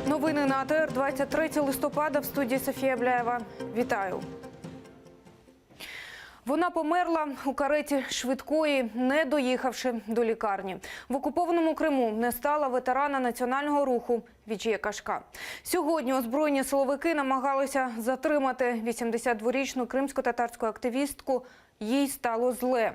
Новини на АТР, 23 листопада, в студії Софія Бляєва. Вітаю. Вона померла у кареті швидкої, не доїхавши до лікарні. В окупованому Криму не стало ветерана національного руху Віджія Кашка. Сьогодні озброєні силовики намагалися затримати 82-річну кримсько-татарську активістку. Їй стало зле.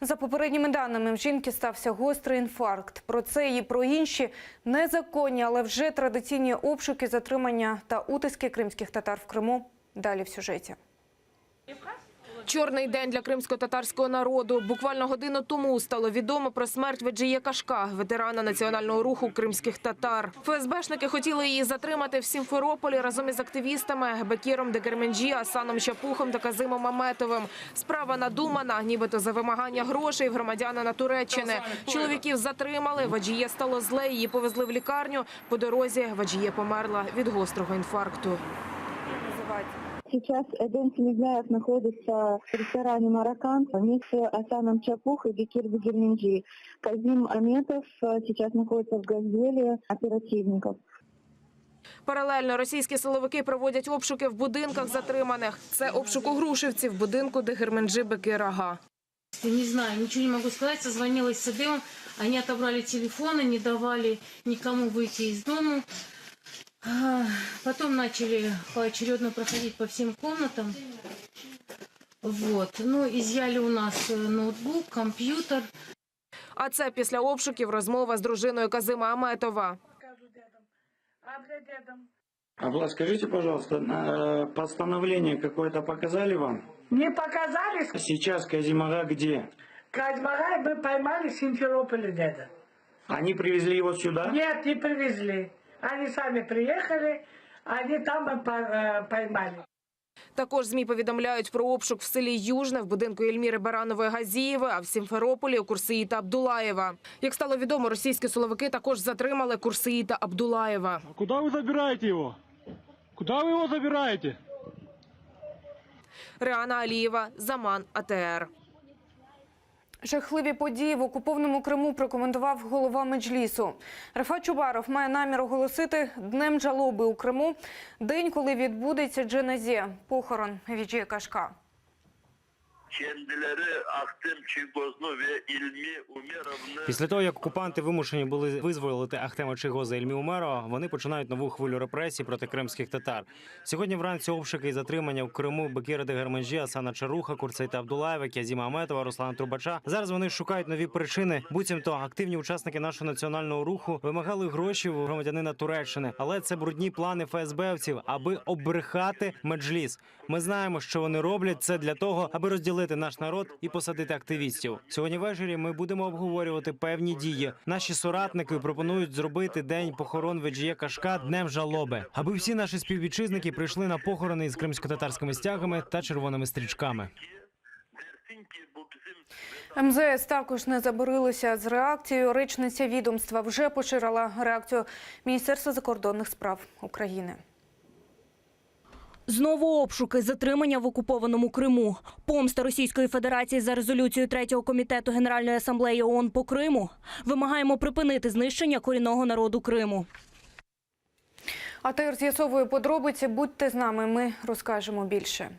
За попередніми даними, в жінки стався гострий інфаркт. Про це і про інші незаконні, але вже традиційні обшуки, затримання та утиски кримських татар в Криму. Далі в сюжеті. Чорний день для кримсько-татарського народу. Буквально годину тому стало відомо про смерть Віджія Кашка, ветерана національного руху кримських татар. ФСБшники хотіли її затримати в Сімферополі разом із активістами Бекіром Дегерменджі, Асаном Чапухом та Казимом Аметовим. Справа надумана, нібито за вимагання грошей в громадянина Туреччини. Чоловіків затримали, Віджіє стало зле, її повезли в лікарню. По дорозі Віджіє померла від гострого інфаркту. Сейчас Эден Селезняев находится в ресторане «Мароккан» вместе с Асаном Чапух и Бекир Дегерменджи. Казим Аметов сейчас находится в газделе оперативников. Паралельно російські силовики проводять обшуки в будинках затриманих. Це обшук у Грушівці в будинку Дегерменджи Бекира Ага. Не знаю, ничего не могу сказать. Созвонилась с СДМ, они отобрали телефоны, не давали никому выйти из дома. Потом начали поочередно проходить по всем комнатам. Вот. Ну, изъяли у нас ноутбук, компьютер. А це після обшуків розмова з дружиною Казима Аметова. Влад, скажите, пожалуйста, постановление какое-то показали вам? Не показали. Сейчас Казимага где? Казимага мы поймали в Симферополе где-то. Они привезли его сюда? Нет, не привезли. Они сами приехали, они там поймали. Також ЗМІ повідомляють про обшук в селі Южне в будинку Ельміри Баранової-Газієвої, а в Сімферополі у Курсеїта Абдулаєва. Як стало відомо, російські силовики також затримали Курсеїта Абдулаєва. А куди ви забираєте його? Куди ви його забираєте? Реана Алієва, Заман, АТР. Жахливі події в окупованому Криму прокоментував голова Меджлісу. Рефат Чубаров має намір оголосити Днем жалоби у Криму, день, коли відбудеться дженазє, похорон Віджія Кашка. Після того, як окупанти вимушені були визволити Ахтема Чийгоза і Ільмі Умерова, вони починають нову хвилю репресій проти кримських татар. Сьогодні вранці обшуки і затримання в Криму Бекіра Дегерменджі, Асана Чаруха, Курсеїта Абдулаєва, Казима Аметова, Руслана Трубача. Зараз вони шукають нові причини. Буцімто активні учасники нашого національного руху вимагали гроші у громадянина Туреччини. Але це брудні плани ФСБівців, аби оббрехати Меджліс. Ми знаємо, що вони роблять це для того, аби розділити наш народ і посадити активістів. Сьогодні ввечері ми будемо обговорювати певні дії. Наші соратники пропонують зробити день похорон Віджія Кашка днем жалоби, аби всі наші співвітчизники прийшли на похорони із кримсько-татарськими стягами та червоними стрічками. МЗС також не заборилися з реакцією. Речниця відомства вже поширила реакцію Міністерства закордонних справ України. Знову обшуки, затримання в окупованому Криму. Помста Російської Федерації за резолюцією 3-го комітету Генеральної асамблеї ООН по Криму. Вимагаємо припинити знищення корінного народу Криму. АТР з'ясовує подробиці. Будьте з нами, ми розкажемо більше.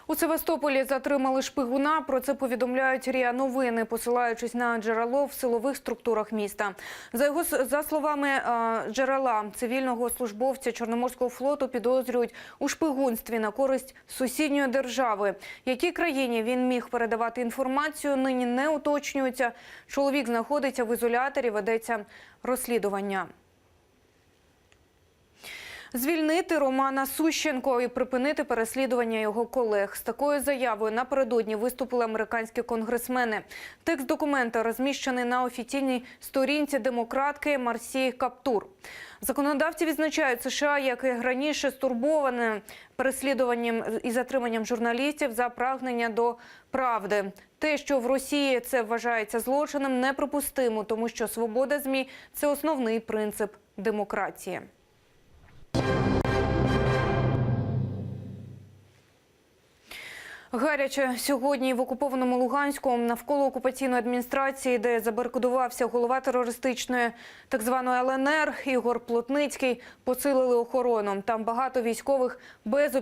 У Севастополі затримали шпигуна. Про це повідомляють РІА Новини, посилаючись на джерело в силових структурах міста. За словами джерела, цивільного службовця Чорноморського флоту підозрюють у шпигунстві на користь сусідньої держави. Якій країні він міг передавати інформацію, нині не уточнюється. Чоловік знаходиться в ізоляторі, ведеться розслідування. Звільнити Романа Сущенко і припинити переслідування його колег. З такою заявою напередодні виступили американські конгресмени. Текст документа розміщений на офіційній сторінці демократки Марсі Каптур. Законодавці відзначають, США, як і раніше, стурбоване переслідуванням і затриманням журналістів за прагнення до правди. Те, що в Росії це вважається злочином, неприпустимо, тому що свобода ЗМІ – це основний принцип демократії. Гаряче сьогодні в окупованому Луганську навколо окупаційної адміністрації, де забарикадувався голова терористичної так званої ЛНР Ігор Плотницький, посилили охорону. Там багато військових без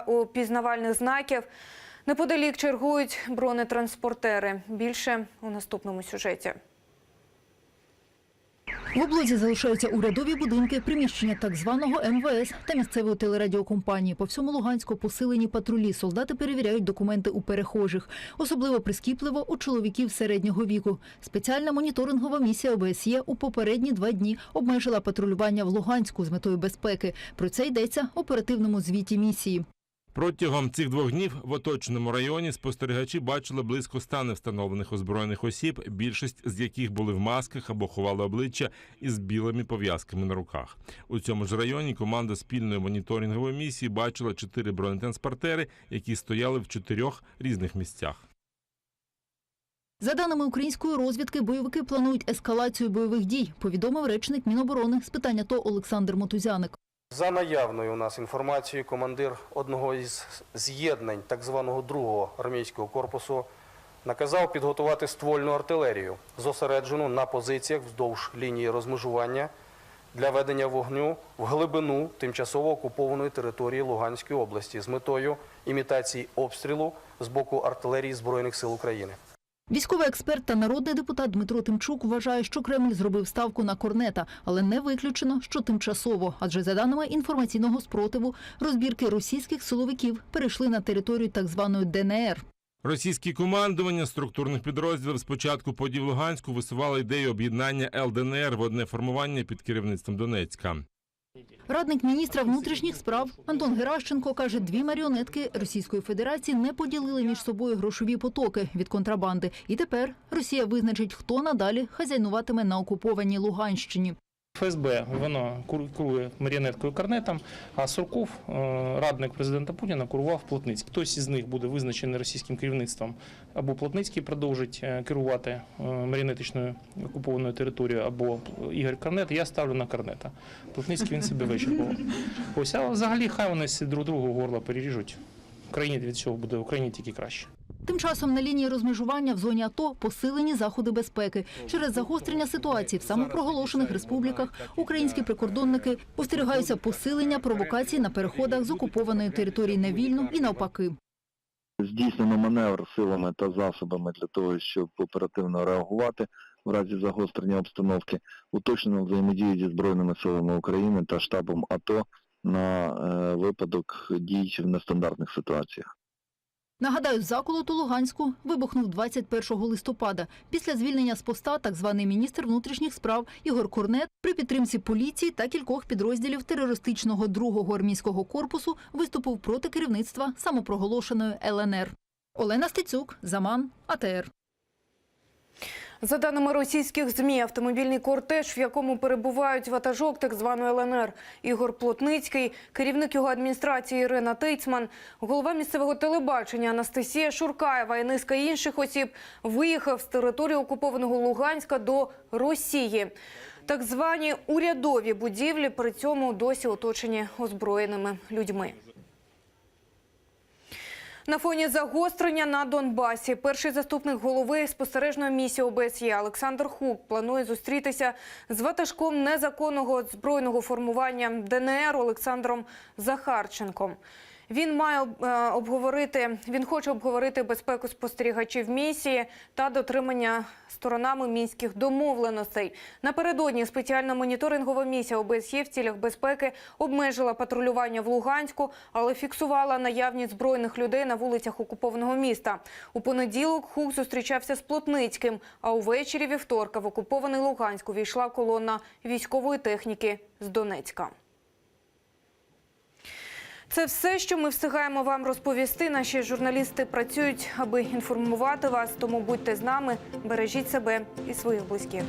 опізнавальних знаків. Неподалік чергують бронетранспортери. Більше у наступному сюжеті. В облозі залишаються урядові будинки, приміщення так званого МВС та місцевої телерадіокомпанії. По всьому Луганську посилені патрулі. Солдати перевіряють документи у перехожих. Особливо прискіпливо у чоловіків середнього віку. Спеціальна моніторингова місія ОБСЄ у попередні 2 дні обмежила патрулювання в Луганську з метою безпеки. Про це йдеться в оперативному звіті місії. Протягом цих 2 днів в оточеному районі спостерігачі бачили близько 100 невстановлених озброєних осіб, більшість з яких були в масках або ховали обличчя із білими пов'язками на руках. У цьому ж районі команда спільної моніторингової місії бачила 4 бронетранспортери, які стояли в 4 різних місцях. За даними української розвідки, бойовики планують ескалацію бойових дій, повідомив речник Міноборони з питань АТО Олександр Мотузяник. За наявною у нас інформацією, командир одного із з'єднань так званого 2-го армійського корпусу наказав підготувати ствольну артилерію, зосереджену на позиціях вздовж лінії розмежування для ведення вогню в глибину тимчасово окупованої території Луганської області з метою імітації обстрілу з боку артилерії Збройних сил України. Військовий експерт та народний депутат Дмитро Тимчук вважає, що Кремль зробив ставку на корнета, але не виключено, що тимчасово. Адже за даними інформаційного спротиву, розбірки російських силовиків перейшли на територію так званої ДНР. Російське командування структурних підрозділів з початку подій в Луганську висувало ідею об'єднання ЛДНР в одне формування під керівництвом Донецька. Радник міністра внутрішніх справ Антон Геращенко каже, 2 маріонетки Російської Федерації не поділили між собою грошові потоки від контрабанди. І тепер Росія визначить, хто надалі хазяйнуватиме на окупованій Луганщині. ФСБ, воно курує маріонеткою Корнетом, а Сурков, радник президента Путіна, курував Плотницький. Хтось із них буде визначений російським керівництвом, або Плотницький продовжить керувати маріонетичною окупованою територією, або Ігор Корнет. Я ставлю на Корнета. Плотницький він себе вичерпав. Ось, а взагалі хай вони друг другу горло переріжуть. Україні від цього буде, Україні тільки краще. Тим часом на лінії розмежування в зоні АТО посилені заходи безпеки. Через загострення ситуації в самопроголошених республіках українські прикордонники спостерігаються посилення провокацій на переходах з окупованої території на вільну і навпаки. Здійснено маневр силами та засобами для того, щоб оперативно реагувати в разі загострення обстановки, уточнено взаємодію зі Збройними силами України та штабом АТО на випадок дій в нестандартних ситуаціях. Нагадаю, заколот у Луганську вибухнув 21 листопада. Після звільнення з поста так званий міністр внутрішніх справ Ігор Корнет при підтримці поліції та кількох підрозділів терористичного 2-го армійського корпусу виступив проти керівництва самопроголошеної ЛНР. Олена Стецюк, Заман, АТР. За даними російських ЗМІ, автомобільний кортеж, в якому перебувають ватажок так званої ЛНР Ігор Плотницький, керівник його адміністрації Ірина Тейцман, голова місцевого телебачення Анастасія Шуркаєва і низка інших осіб виїхав з території окупованого Луганська до Росії. Так звані урядові будівлі при цьому досі оточені озброєними людьми. На фоні загострення на Донбасі перший заступник голови спостережної місії ОБСЄ Олександр Хук планує зустрітися з ватажком незаконного збройного формування ДНР Олександром Захарченком. Він хоче обговорити безпеку спостерігачів місії та дотримання сторонами мінських домовленостей. Напередодні спеціальна моніторингова місія ОБСЄ в цілях безпеки обмежила патрулювання в Луганську, але фіксувала наявність збройних людей на вулицях окупованого міста. У понеділок Хук зустрічався з Плотницьким, а увечері вівторка в окупований Луганськ увійшла колона військової техніки з Донецька. Це все, що ми встигаємо вам розповісти. Наші журналісти працюють, аби інформувати вас, тому будьте з нами, бережіть себе і своїх близьких.